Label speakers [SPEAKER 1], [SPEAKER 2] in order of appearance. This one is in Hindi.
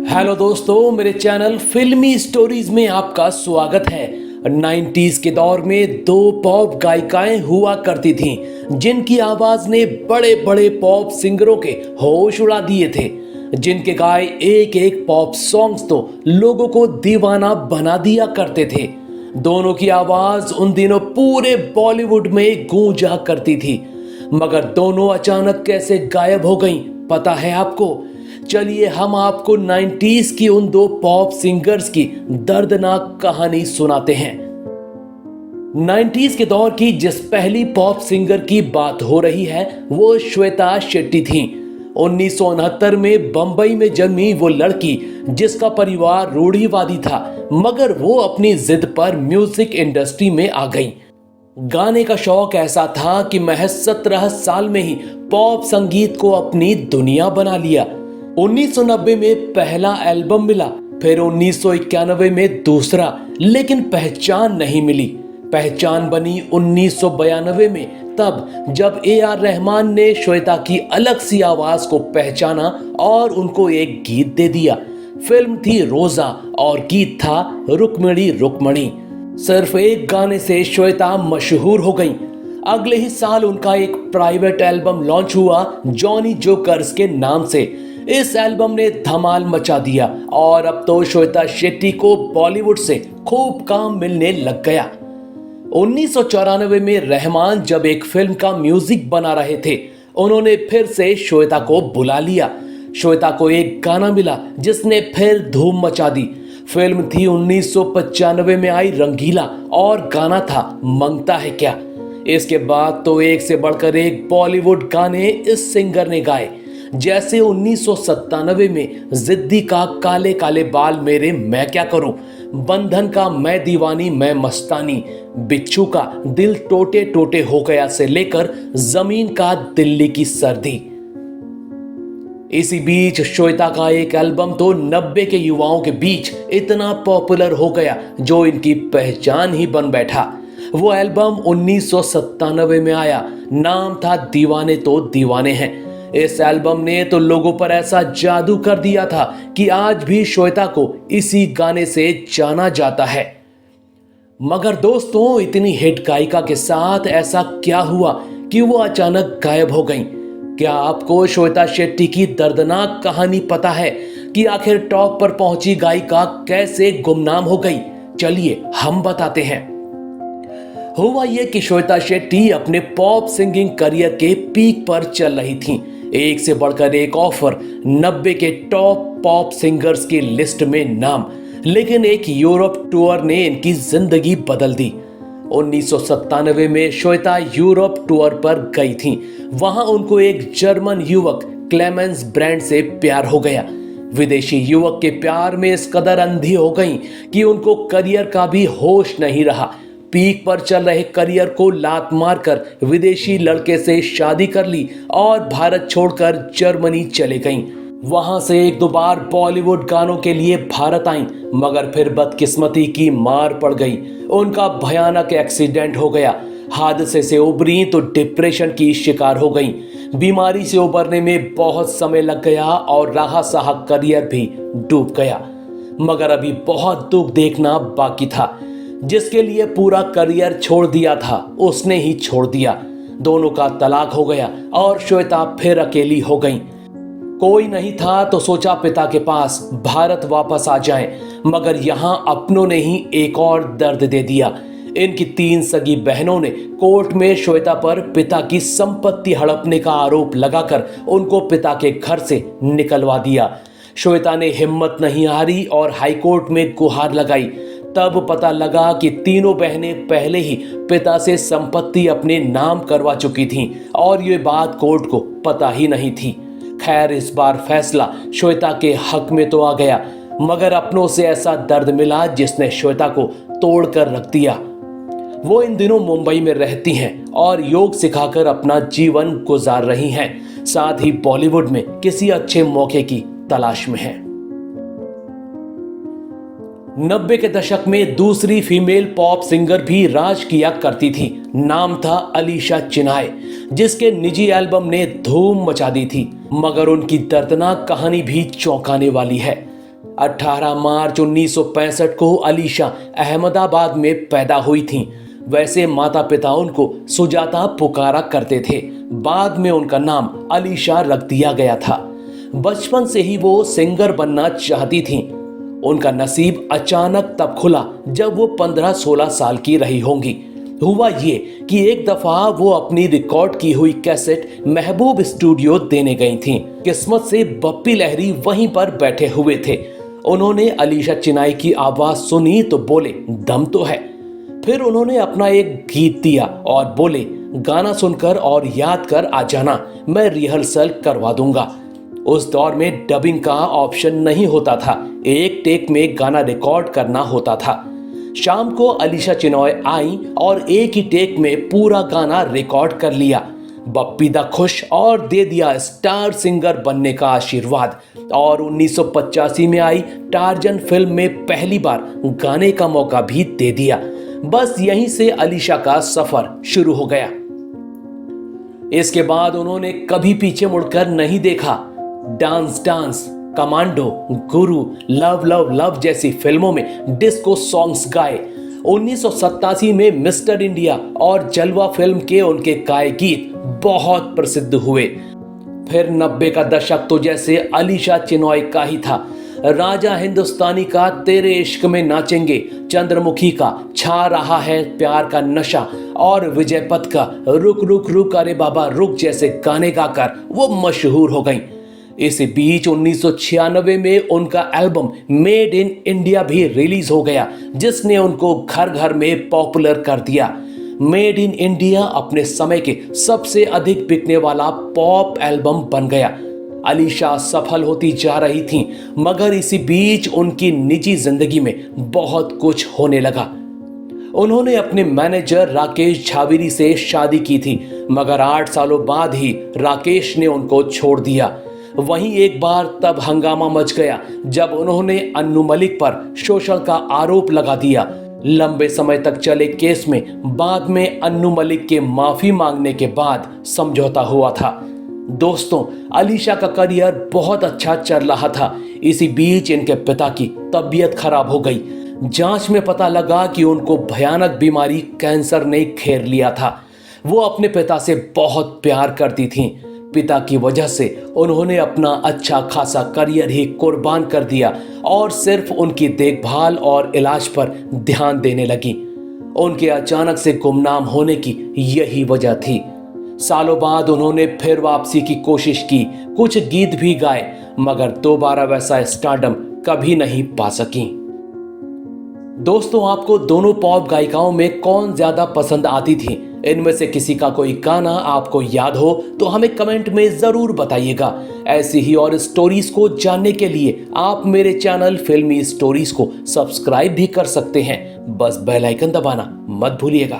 [SPEAKER 1] हेलो दोस्तों, मेरे चैनल फिल्मी स्टोरीज में आपका स्वागत है। 90s के दौर में दो पॉप गायिकाएं हुआ करती थीं, जिनकी आवाज ने बड़े बड़े पॉप सिंगरों के होश उड़ा दिए थे। जिनके गाए एक एक पॉप सॉन्ग्स तो लोगों को दीवाना बना दिया करते थे। दोनों की आवाज उन दिनों पूरे बॉलीवुड में गूंजा करती थी, मगर दोनों अचानक कैसे गायब हो गईं, पता है आपको? चलिए हम आपको 90s की उन दो पॉप सिंगर्स की दर्दनाक कहानी सुनाते हैं। 90s के दौर की जिस पहली पॉप सिंगर की बात हो रही है वो श्वेता शेट्टी थी। 1969 में बंबई में जन्मी वो लड़की, जिसका परिवार रूढ़िवादी था, मगर वो अपनी जिद पर म्यूजिक इंडस्ट्री में आ गई। गाने का शौक ऐसा था कि महज 17 साल में ही पॉप संगीत को अपनी दुनिया बना लिया। 1990 में पहला एल्बम मिला, फिर 1991 में दूसरा, लेकिन पहचान नहीं मिली। पहचान बनी 1992 में, तब जब AR रहमान ने श्वेता की अलग सी आवाज को पहचाना और उनको एक गीत दे दिया। फिल्म थी रोजा और गीत था रुक्मिणी रुक्मणी। सिर्फ एक गाने से श्वेता मशहूर हो गई। अगले ही साल उनका एक प्राइवेट एल्बम लॉन्च हुआ जॉनी जोकर्स के नाम से। इस एल्बम ने धमाल मचा दिया और अब तो श्वेता शेट्टी को बॉलीवुड से खूब काम मिलने लग गया। 1994 में रहमान जब एक फिल्म का म्यूजिक बना रहे थे, उन्होंने फिर से श्वेता को बुला लिया। श्वेता को एक गाना मिला जिसने फिर धूम मचा दी। फिल्म थी 1995 में आई रंगीला और गाना था मांगता है क्या। इसके बाद तो एक से बढ़कर एक बॉलीवुड गाने इस सिंगर ने गाए, जैसे 1997 में जिद्दी का काले काले बाल मेरे मैं क्या करूं, बंधन का मैं दीवानी मैं मस्तानी, बिच्छू का दिल टोटे टोटे हो गया से लेकर जमीन का दिल्ली की सर्दी। इसी बीच श्वेता का एक एल्बम तो 90 के युवाओं के बीच इतना पॉपुलर हो गया जो इनकी पहचान ही बन बैठा। वो एल्बम 1997 में आया, नाम था दीवाने तो दीवाने हैं। इस एल्बम ने तो लोगों पर ऐसा जादू कर दिया था कि आज भी श्वेता को इसी गाने से जाना जाता है। मगर दोस्तों, इतनी हिट गायिका के साथ ऐसा क्या हुआ कि वो अचानक गायब हो गईं? क्या आपको श्वेता शेट्टी की दर्दनाक कहानी पता है कि आखिर टॉप पर पहुंची गायिका कैसे गुमनाम हो गई? चलिए हम बताते हैं। हुआ ये कि श्वेता शेट्टी अपने पॉप सिंगिंग करियर के पीक पर चल रही थीं। एक से बढ़कर एक ऑफर, 90 के टॉप पॉप सिंगर्स की लिस्ट में नाम, लेकिन एक यूरोप टूर ने इनकी जिंदगी बदल दी। 1997 में श्वेता यूरोप टूर पर गई थीं। वहां उनको एक जर्मन युवक क्लेमेंस ब्रांड से प्यार हो गया। विदेशी युवक के प्यार में इस कदर अंधी हो गई कि उनको करियर का भी होश नहीं रहा। पीक पर चल रहे करियर को लात मारकर विदेशी लड़के से शादी कर ली और भारत छोड़कर जर्मनी चले गईं। वहां से एक दो बार बॉलीवुड गानों के लिए भारत आईं, मगर फिर बदकिस्मती की मार पड़ गई। उनका भयानक एक्सीडेंट हो गया। हादसे से उबरी तो डिप्रेशन की शिकार हो गईं। बीमारी से उबरने में बहुत समय लग गया और रहा सहा करियर भी डूब गया। मगर अभी बहुत दुख देखना बाकी था। जिसके लिए पूरा करियर छोड़ दिया था, उसने ही छोड़ दिया। दोनों का तलाक हो गया और श्वेता फिर अकेली हो गई। कोई नहीं था तो सोचा पिता के पास भारत वापस आ जाएं, मगर यहां अपनों ने ही एक और दर्द दे दिया। इनकी 3 सगी बहनों ने कोर्ट में श्वेता पर पिता की संपत्ति हड़पने का आरोप लगाकर उनको पिता के घर से निकलवा दिया। श्वेता ने हिम्मत नहीं हारी और हाईकोर्ट में गुहार लगाई। तब पता लगा कि तीनों बहनें पहले ही पिता से संपत्ति अपने नाम करवा चुकी थीं और ये बात कोर्ट को पता ही नहीं थी। खैर, इस बार फैसला श्वेता के हक में तो आ गया, मगर अपनों से ऐसा दर्द मिला जिसने श्वेता को तोड़कर रख दिया। वो इन दिनों मुंबई में रहती हैं और योग सिखाकर अपना जीवन गुजार रही हैं। साथ ही बॉलीवुड में किसी अच्छे मौके की तलाश में हैं। 90 के दशक में दूसरी फीमेल पॉप सिंगर भी राज किया करती थी। नाम था अलीशा चिनाय, जिसके निजी एल्बम ने धूम मचा दी थी। मगर उनकी दर्दनाक कहानी भी चौंकाने वाली है। 18 मार्च 1965 को अलीशा अहमदाबाद में पैदा हुई थीं। वैसे माता पिता उनको सुजाता पुकारा करते थे। बाद में उनका नाम अलीशा रख दिया गया था। बचपन से ही वो सिंगर बनना चाहती थीं। उनका नसीब अचानक तब खुला जब वो 15-16 साल की रही होंगी। हुआ ये कि एक दफा वो अपनी रिकॉर्ड की हुई कैसेट महबूब स्टूडियो देने गई थीं। किस्मत से बप्पी लहरी वहीं पर बैठे हुए थे। उन्होंने अलीशा चिनाई की आवाज सुनी तो बोले, दम तो है। फिर उन्होंने अपना एक गीत दिया और बोले, गाना सुनकर और याद कर आ जाना, मैं रिहर्सल करवा दूंगा। उस दौर में डबिंग का ऑप्शन नहीं होता था, एक टेक में गाना रिकॉर्ड करना होता था। शाम को अलीशा चिनॉय आई और एक ही टेक में पूरा गाना रिकॉर्ड कर लिया। बप्पी दा खुश और दे दिया स्टार सिंगर बनने का आशीर्वाद और 1985 में आई टार्जन फिल्म में पहली बार गाने का मौका भी दे दिया। बस यहीं से अलीशा का सफर शुरू हो गया। इसके बाद उन्होंने कभी पीछे मुड़कर नहीं देखा। डांस डांस, कमांडो, गुरु, लव लव लव जैसी फिल्मों में डिस्को सॉन्ग्स गाए। 1987 में मिस्टर इंडिया और जलवा फिल्म के उनके गाए गीत बहुत प्रसिद्ध हुए। फिर 90 का दशक तो जैसे अलीशा चिनॉय का ही था। राजा हिंदुस्तानी का तेरे इश्क में नाचेंगे, चंद्रमुखी का छा रहा है प्यार का नशा और विजय पथ का रुक रुक रुक अरे बाबा रुक जैसे गाने गाकर वो मशहूर हो गईं। इसी बीच 1996 में उनका एल्बम मेड इन इंडिया भी रिलीज हो गया, जिसने उनको घर घर में पॉपुलर कर दिया। मेड इन इंडिया अपने समय के सबसे अधिक बिकने वाला पॉप एल्बम बन गया। अलीशा सफल होती जा रही थीं, मगर इसी बीच उनकी निजी जिंदगी में बहुत कुछ होने लगा। उन्होंने अपने मैनेजर राकेश झावेरी से शादी की थी, मगर 8 सालों बाद ही राकेश ने उनको छोड़ दिया। वहीं एक बार तब हंगामा मच गया जब उन्होंने अन्नू मलिक पर शोषण का आरोप लगा दिया। लंबे समय तक चले केस में बाद में अन्नू मलिक के माफी मांगने के बाद समझौता हुआ था। दोस्तों, अलीशा का करियर बहुत अच्छा चल रहा था। इसी बीच इनके पिता की तबीयत खराब हो गई। जांच में पता लगा कि उनको भयानक बीमारी कैंसर ने घेर लिया था। वो अपने पिता से बहुत प्यार करती थीं। पिता की वजह से उन्होंने अपना अच्छा खासा करियर ही कुर्बान कर दिया और सिर्फ उनकी देखभाल और इलाज पर ध्यान देने लगी। उनके अचानक से गुमनाम होने की यही वजह थी। सालों बाद उन्होंने फिर वापसी की कोशिश की, कुछ गीत भी गाए, मगर दोबारा वैसा स्टारडम कभी नहीं पा सकी। दोस्तों, आपको दोनों पॉप गायिकाओं में कौन ज्यादा पसंद आती थी? इनमें से किसी का कोई गाना आपको याद हो तो हमें कमेंट में जरूर बताइएगा। ऐसी ही और स्टोरीज को जानने के लिए आप मेरे चैनल फिल्मी स्टोरीज को सब्सक्राइब भी कर सकते हैं। बस बेल आइकन दबाना मत भूलिएगा।